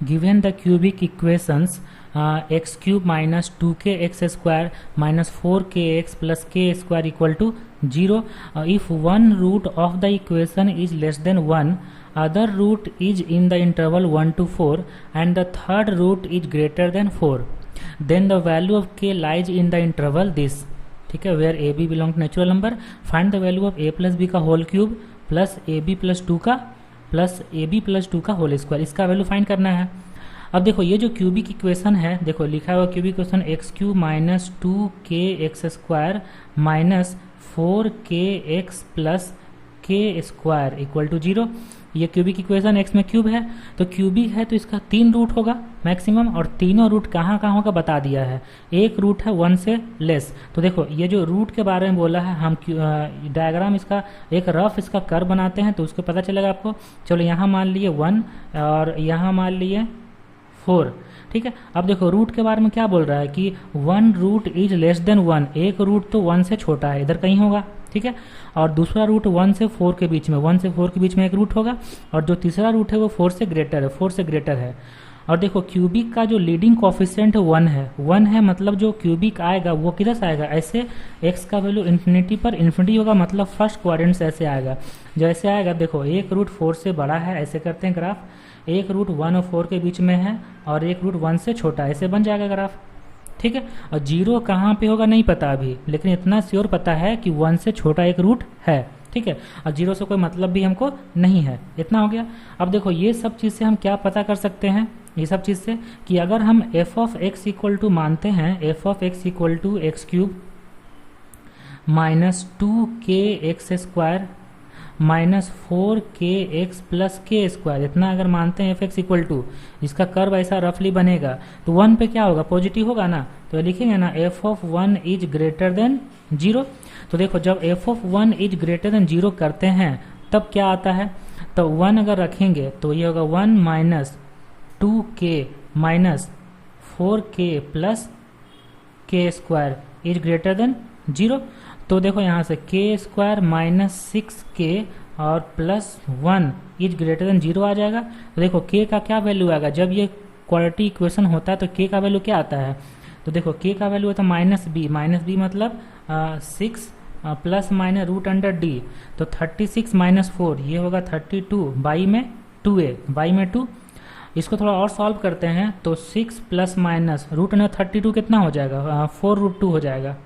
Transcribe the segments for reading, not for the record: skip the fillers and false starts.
Given the cubic equations x cube minus 2k(x² minus 4kx plus k² equal to 0 if one root of the equation is less than 1, other root is in the interval 1 to 4 and the third root is greater than 4, then the value of k lies in the interval this. ठीक है, where A B belong to natural number, find the value of a plus B का whole cube plus A B plus 2 का whole square, इसका value find करना है। अब देखो ये जो क्यूबिक इक्वेशन है, देखो लिखा हुआ cubic equation x cube minus 2kx² minus 4kx plus k² equal to 0। ये क्यूबिक इक्वेशन एक्स में क्यूब है, तो क्यूबिक है तो इसका 3 रूट होगा मैक्सिमम, और तीनों रूट कहाँ कहाँ होगा बता दिया है। एक रूट है 1 से लेस, तो देखो ये जो रूट के बारे में बोला है, हम डायग्राम इसका एक रफ इसका कर्व बनाते हैं तो उसको पता चलेगा आपको। चलो यहाँ मान लिए 1 और यहाँ मान लिए 4। ठीक है, अब देखो रूट के बारे में क्या बोल रहा है कि 1 रूट इज लेस देन 1, एक रूट तो 1 से छोटा है, इधर कहीं होगा। ठीक है, और दूसरा रूट 1 से 4 के बीच में, 1 से 4 के बीच में एक रूट होगा, और जो तीसरा रूट है वो 4 से ग्रेटर है। और देखो क्यूबिक का जो लीडिंग कोफिशिएंट 1 है, मतलब जो क्यूबिक आएगा वो किधर से आएगा, ऐसे x का वैल्यू इन्फिनिटी पर इन्फिनिटी होगा, मतलब फर्स्ट क्वाड्रेंट से ऐसे आएगा। जैसे आएगा देखो एक रूट 4 से बड़ा है, ऐसे करते हैं ग्राफ, एक रूट 1 और 4 के बीच में है, और एक रूट 1 से छोटा, ऐसे बन जाएगा ग्राफ। ठीक है, और 0 कहाँ पे होगा नहीं पता अभी, लेकिन इतना श्योर पता है कि 1 से छोटा एक रूट है। ठीक है, और 0 से कोई मतलब भी हमको नहीं है, इतना हो गया। अब देखो ये सब चीज़ से हम क्या पता कर सकते हैं, ये सब चीज़ से कि अगर हम f of x equal to मानते हैं, f of x equal to x cube minus 2kx² minus 4kx plus k², इतना अगर मानते हैं f(x) इक्वल टू, इसका कर्व ऐसा रफली बनेगा तो 1 पे क्या होगा, पॉजिटिव होगा ना, तो लिखेंगे ना f of 1 is greater then 0। तो देखो जब f of 1 is greater then 0 करते हैं तब क्या आता है, तो 1 अगर रखेंगे तो ये होगा 1 minus 2k minus 4k plus k² is greater then 0। तो देखो यहाँ से k² माइनस 6k और प्लस 1 इज ग्रेटर देन 0 आ जाएगा। तो देखो k का क्या वैल्यू आएगा, जब ये क्वाड्रेटिक इक्वेशन होता है तो k का वैल्यू क्या आता है, तो देखो k का वैल्यू होता है माइनस बी मतलब 6 plus minus root under D, तो 36 माइनस 4 ये होगा 32 बाई में 2a बाई में 2। इसको थोड़ा और सॉल्व करते हैं तो 6 प्लस माइनस रूट अंडर 32 कितना हो जाएगा, 4√2 हो जाएगा,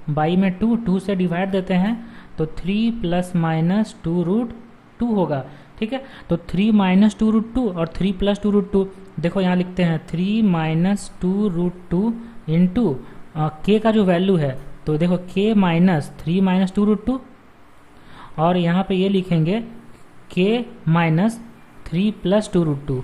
बाई में 2 से डिवाइड देते हैं तो 3 प्लस माइनस 2√2 होगा। ठीक है, तो 3 माइनस 2√2 और 3 प्लस 2√2, देखो यहाँ लिखते हैं 3 माइनस 2√2 इंटू के का जो वैल्यू है, तो देखो k माइनस 3 माइनस 2√2, और यहाँ पे ये लिखेंगे k माइनस 3 प्लस 2√2।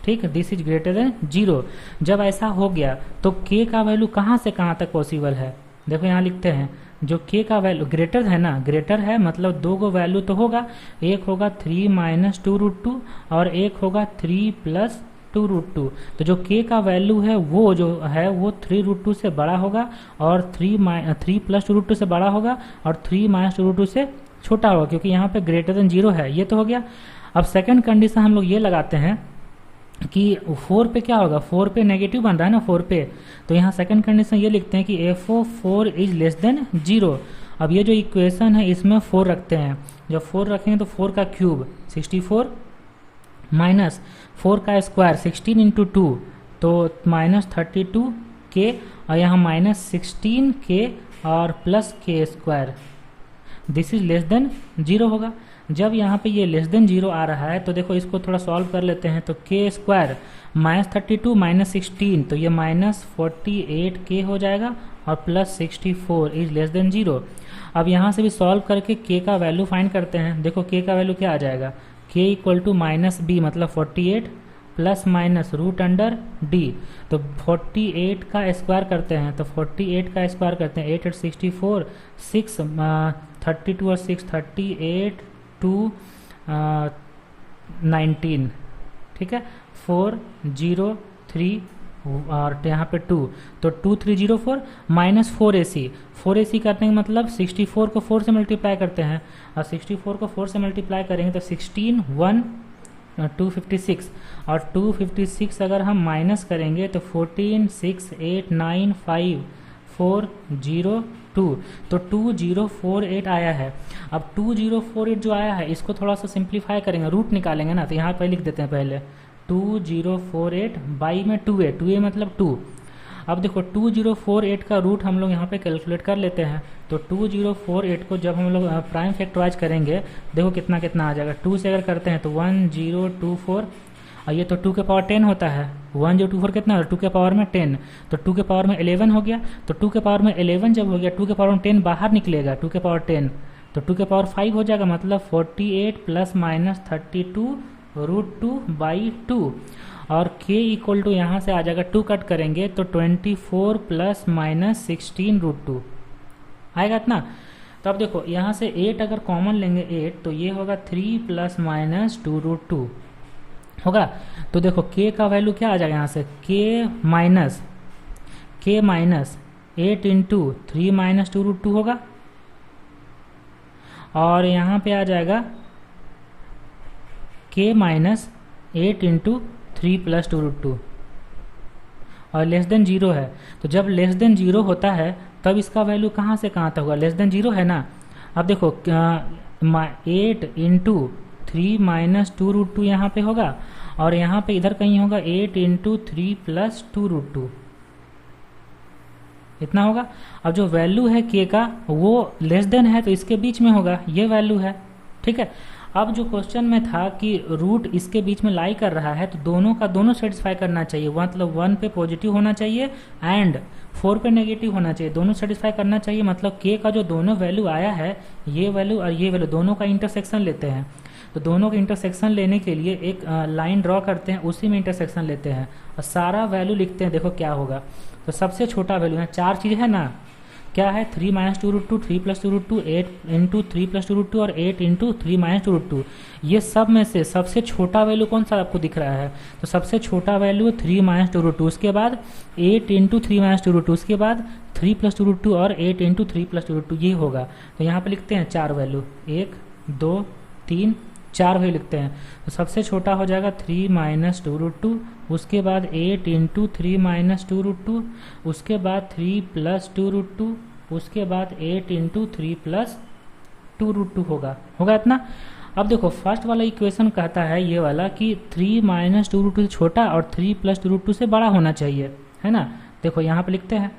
ठीक, दिस इज ग्रेटर देन 0। जब ऐसा हो गया तो k का वैल्यू कहाँ से कहाँ तक पॉसिबल है, देखो यहाँ लिखते हैं जो k का वैल्यू ग्रेटर है ना, ग्रेटर है मतलब दो गो वैल्यू तो होगा, एक होगा 3 माइनस 2√2 और एक होगा 3 प्लस 2√2। तो जो k का वैल्यू है वो जो है वो 3√2 से बड़ा होगा, और 3 प्लस 2√2 से बड़ा होगा, और 3 माइनस 2√2 से छोटा होगा, क्योंकि यहाँ पे ग्रेटर देन 0 है। ये तो हो गया। अब सेकंड कंडीशन हम लोग ये लगाते हैं कि 4 पे क्या होगा, 4 पे नेगेटिव बन रहा है ना 4 पे, तो यहाँ सेकंड कंडीशन ये लिखते हैं कि f of 4 is less then 0। अब ये जो इक्वेशन है इसमें 4 रखते हैं, जब 4 रखेंगे तो 4 का क्यूब 64 माइनस 4 का स्क्वायर 16 इंटू 2 तो माइनस 32k, और यहाँ माइनस 16k और plus k², this is less then 0 होगा। जब यहाँ पे ये लेस देन 0 आ रहा है तो देखो इसको थोड़ा सॉल्व कर लेते हैं, तो k² माइनस 32 माइनस 16, तो ये माइनस 48k हो जाएगा, और प्लस 64 इज लेस देन 0। अब यहाँ से भी सॉल्व करके k का वैल्यू फाइंड करते हैं। देखो k का वैल्यू क्या आ जाएगा, k equal to minus b मतलब 48 plus minus root under d, तो 48 का स्क्वायर करते हैं, तो 48 का स्क्वायर करते हैं 8 8 64 6 32 और 6 38 2 19। ठीक है, 4 0 3 और यहाँ पे 2, तो 2 3 0 4 माइनस 4ac करने का मतलब 64 को 4 से मल्टीप्लाई करते हैं, और 64 को 4 से मल्टीप्लाई करेंगे तो 16 1 256 और 256 अगर हम माइनस करेंगे तो 14 6 8 9 5 4 0 2, तो 2048 आया है। अब 2048 जो आया है इसको थोड़ा सा सिंप्लीफाई करेंगे, रूट निकालेंगे ना, तो यहाँ पे लिख देते हैं पहले 2048 बाई में 2a, 2a मतलब 2। अब देखो 2048 का रूट हम लोग यहाँ पे कैलकुलेट कर लेते हैं। तो 2048 को जब हम लोग प्राइम फैक्टराइज करेंगे, देखो कितना कितना आ जाएगा। 2 से अगर करते हैं तो 1024, और ये तो 2 के पावर 10 होता है। 1024 कितना है, 2 के पावर में 10, तो 2 के पावर में 11 हो गया। तो 2 के पावर में 11 जब हो गया, 2 के पावर में 10 बाहर निकलेगा, 2 के पावर 10, तो 2 के पावर 5 हो जाएगा, मतलब 48 प्लस माइनस 32 रूट 2 बाई 2। और k इक्वल टू यहाँ से आ जाएगा, 2 कट करेंगे तो 24 प्लस माइनस 16 रूट 2 आएगा इतना। तो अब देखो यहाँ से 8 अगर कॉमन लेंगे 8, तो ये होगा 3 प्लस माइनस 2 रूट 2 होगा। तो देखो k का वैल्यू क्या आ जाएगा यहाँ से, k minus 8 into 3 minus 2 root 2 होगा। और यहाँ पे आ जाएगा k minus 8 into 3 plus 2 root 2, और लेस देन 0 है। तो जब लेस देन 0 होता है तब इसका वैल्यू कहाँ से कहाँ तक होगा, लेस देन 0 है ना। अब देखो 8 इंटू 3 माइनस 2 रूट 2 यहाँ पे होगा, और यहाँ पे इधर कहीं होगा 8 इंटू 3 प्लस 2 रूट 2, इतना होगा। अब जो वैल्यू है k का वो लेस देन है तो इसके बीच में होगा, ये वैल्यू है, ठीक है। अब जो क्वेश्चन में था कि रूट इसके बीच में लाई कर रहा है, तो दोनों का दोनों सेटिस्फाई करना चाहिए, मतलब 1 पे पॉजिटिव होना चाहिए एंड 4 पे नेगेटिव होना चाहिए, दोनों सेटिस्फाई करना चाहिए। मतलब k का जो दोनों वैल्यू आया है, ये वैल्यू और ये वैल्यू, दोनों का इंटरसेक्शन लेते हैं। तो दोनों का इंटरसेक्शन लेने के लिए एक लाइन ड्रॉ करते हैं, उसी में इंटरसेक्शन लेते हैं और सारा वैल्यू लिखते हैं। देखो क्या होगा, तो सबसे छोटा वैल्यू है, 4 चीज़ है ना, क्या है 3 minus 2 root 2, 3 plus 2 root 2, 8 into 3 plus 2 root 2 और 8 इंटू 3 माइनस 2 रूट 2। ये सब में से सबसे छोटा वैल्यू कौन सा आपको दिख रहा है, तो सबसे छोटा वैल्यू 3 माइनस 2 रूट 2, उसके बाद 8 इंटू 3 माइनस 2 रूट 2, उसके बाद 3 प्लस 2 रूट 2 और 8 इंटू 3 प्लस 2 रूट 2, ये होगा। तो यहाँ पे लिखते हैं 4 वैल्यू, 1 2 3 4 वैल्यू लिखते हैं। तो सबसे छोटा हो जाएगा 3 माइनस 2 रूट 2, उसके बाद 8 इंटू 3 माइनस 2 रूट 2, उसके बाद 3 प्लस 2 रूट 2, उसके बाद 8 इंटू 3 प्लस 2 रूट 2 होगा इतना। अब देखो फर्स्ट वाला इक्वेशन कहता है ये वाला कि 3 माइनस 2 रूट 2 से छोटा और 3 प्लस 2 रूट 2 से बड़ा होना चाहिए, है ना। देखो यहाँ पे लिखते हैं,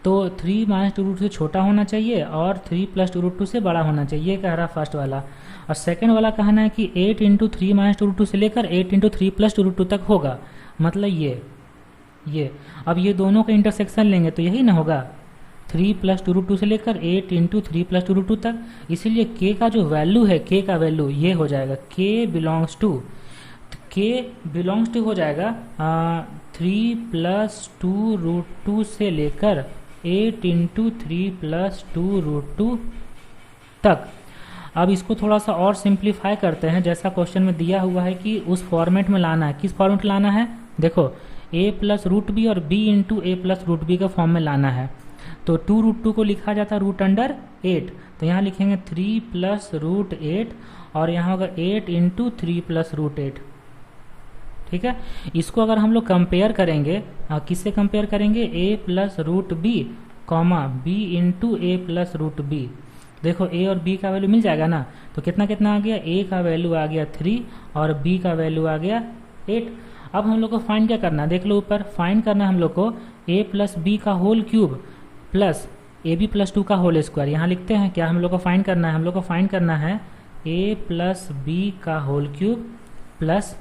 तो 3 माइनस 2 रूट 2 से छोटा होना चाहिए और 3 प्लस 2 रूट 2 से बड़ा होना चाहिए, ये कह रहा फर्स्ट वाला। और सेकंड वाला कहना है कि 8 इंटू 3 माइनस 2 रूट 2 से लेकर 8 इंटू 3 प्लस 2 रूट 2 तक होगा, मतलब ये। अब ये दोनों का इंटरसेक्शन लेंगे तो यही ना होगा, 3 प्लस 2 रूट 2 से लेकर 8 इंटू 3 प्लस 2 रूट 2 तक। इसीलिए k का जो वैल्यू है, k का वैल्यू ये हो जाएगा, k बिलोंग्स टू हो जाएगा 3 प्लस 2 रूट 2 से लेकर 8 इंटू 3 प्लस 2 रूट 2 तक। अब इसको थोड़ा सा और सिंप्लीफाई करते हैं, जैसा क्वेश्चन में दिया हुआ है कि उस फॉर्मेट में लाना है। किस फॉर्मेट लाना है, देखो a प्लस रूट बी और b into A plus root B का फॉर्म में लाना है। तो 2 रूट 2 को लिखा जाता है रूट अंडर 8, तो यहाँ लिखेंगे 3 प्लस रूट 8 और यहाँ होगा 8 इंटू 3 प्लस रूट 8, ठीक है। इसको अगर हम लोग कंपेयर करेंगे, किससे कंपेयर करेंगे, a plus root B comma b into A plus root B. देखो a और b का वैल्यू मिल जाएगा ना, तो कितना कितना आ गया, a का वैल्यू आ गया 3 और b का वैल्यू आ गया 8। अब हम लोग को फाइंड क्या करना है, देख लो ऊपर, फाइंड करना है हम लोग को a प्लस बी का whole cube plus A B plus 2 का होल स्क्वायर। यहाँ लिखते हैं क्या हम लोग को फाइंड करना है, हम लोग को फाइंड करना है a प्लस बी का whole cube plus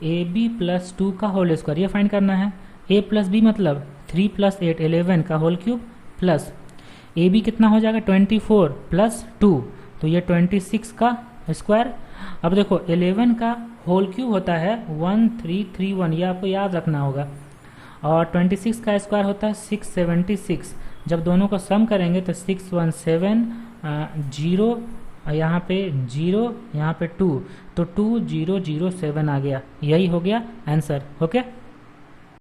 A B plus 2 का होल स्क्वायर, ये फाइंड करना है। a प्लस बी मतलब 3 प्लस 8 11 का whole cube plus A B कितना हो जाएगा 24 प्लस 2, तो ये 26 का स्क्वायर। अब देखो 11 का होल क्यूब होता है 1331, ये आपको याद रखना होगा, और 26 का स्क्वायर होता है 676। जब दोनों को सम करेंगे तो 617 0, यहाँ पे 0, यहाँ पे 2, तो 2007 आ गया, यही हो गया आंसर। ओके।